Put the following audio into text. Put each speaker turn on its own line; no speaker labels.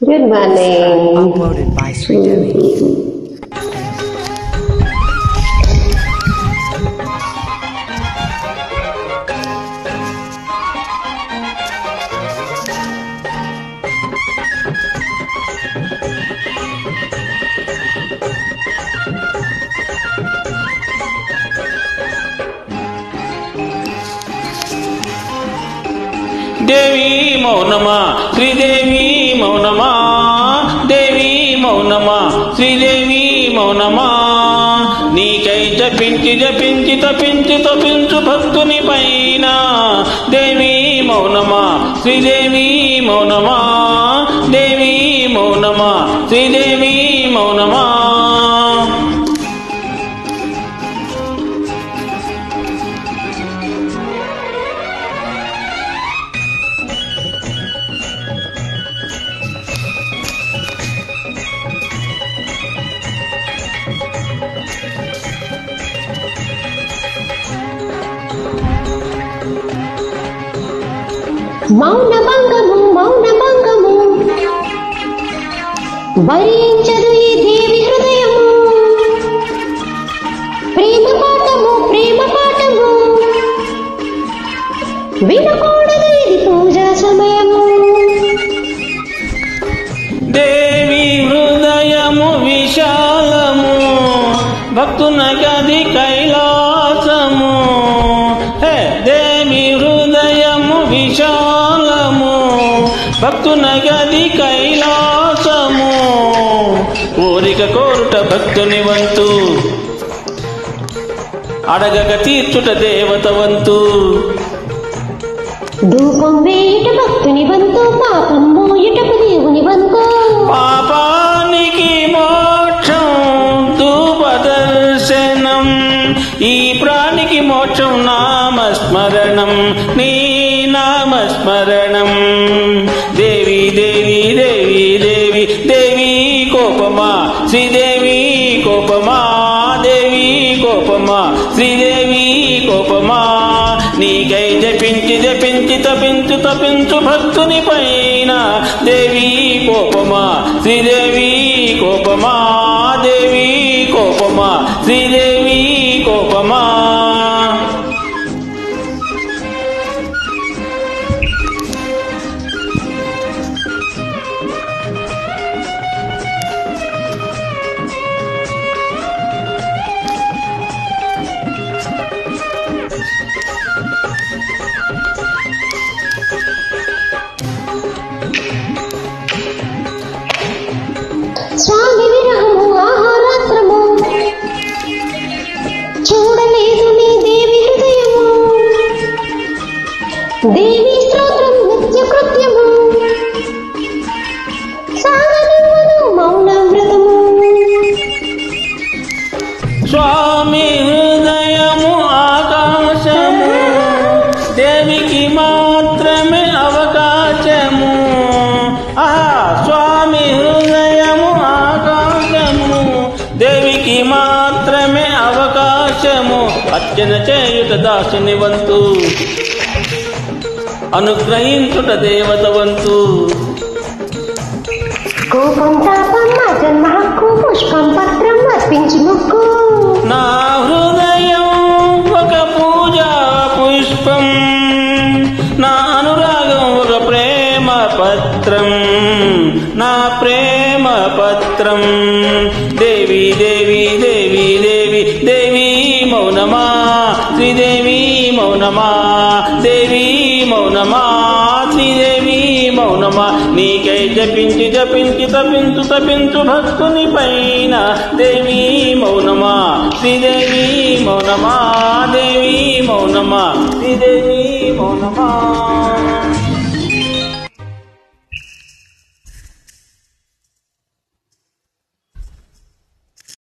Good morning.
Uploaded by Sridevi.
దేవి మౌనమా శ్రీదేవి మౌనమా దేవి మౌనమా శ్రీదేవి మౌనమా నీకై జపించి జపించి తపించి తపించు భక్తుని పైన దేవి మౌనమా శ్రీదేవి మౌనమా దేవి మౌనమా శ్రీదేవి మౌనమా
మౌన భంగము భరించదు ఈ దేవి హృదయము ప్రేమ పాఠము వినకూడదు ఇది పూజా సమయము
దేవి హృదయము విశాలము భక్తున గది కైలాసము హే దేవి హృదయము విశాలము భక్తున గది కైలాసము కోరిక కోరుట భక్తుని వంతు అడగక తీర్చుట దేవత వంతు
ధూపం వేయుట భక్తుని వంతు పాపం మోయుటకు దేవుని వంతు
పాపానికి మోక్షం ధూపదర్శనం ఈ ప్రాణికి మోక్షం నామస్మరణం నీ నామస్మరణం దేవి దేవి దేవి దేవి దేవి కోపమా శ్రీదేవి కోపమా దేవి కోపమా శ్రీదేవి కోపమా నీకై జపించి జపించి తపించు తపించు భక్తుని పైన దేవి కోపమా శ్రీదేవి కోపమా దేవి కోపమా శ్రీదేవి కోపమా
స్వామి విరహము ఆహారాత్రము చూడలేదు నీ దేవి హృదయము దేవి స్తోత్రం నిత్య కృత్యము సాగనివ్వదు మౌన వ్రతము
స్వామి హృదయము ఆకాశము దేవికి మాత్రమే అవకాశము స్వామి హృదయము ఆకాశము దేవికి మాత్రమే అవకాశము అర్చన చేయుట దాసుని వంతు అనుగ్రహించుట దేవత వంతు
కోపం తాపం మా జన్మ హక్కు పుష్పం పత్రం అర్పించి ముక్కు
నా హృదయం ఒక పూజా పుష్పం నా అనురాగం ఒక ప్రేమ పత్రం నా ప్రేమ పత్రం దేవి దేవి దేవి దేవి దేవి మౌనమా శ్రీదేవి మౌనమా దేవి మౌనమా శ్రీదేవి మౌనమా నీకై జపించి జపించి తపించు తపించు భక్తుని పైన దేవి మౌనమా శ్రీదేవి మౌనమా దేవి మౌనమా శ్రీదేవి మౌనమా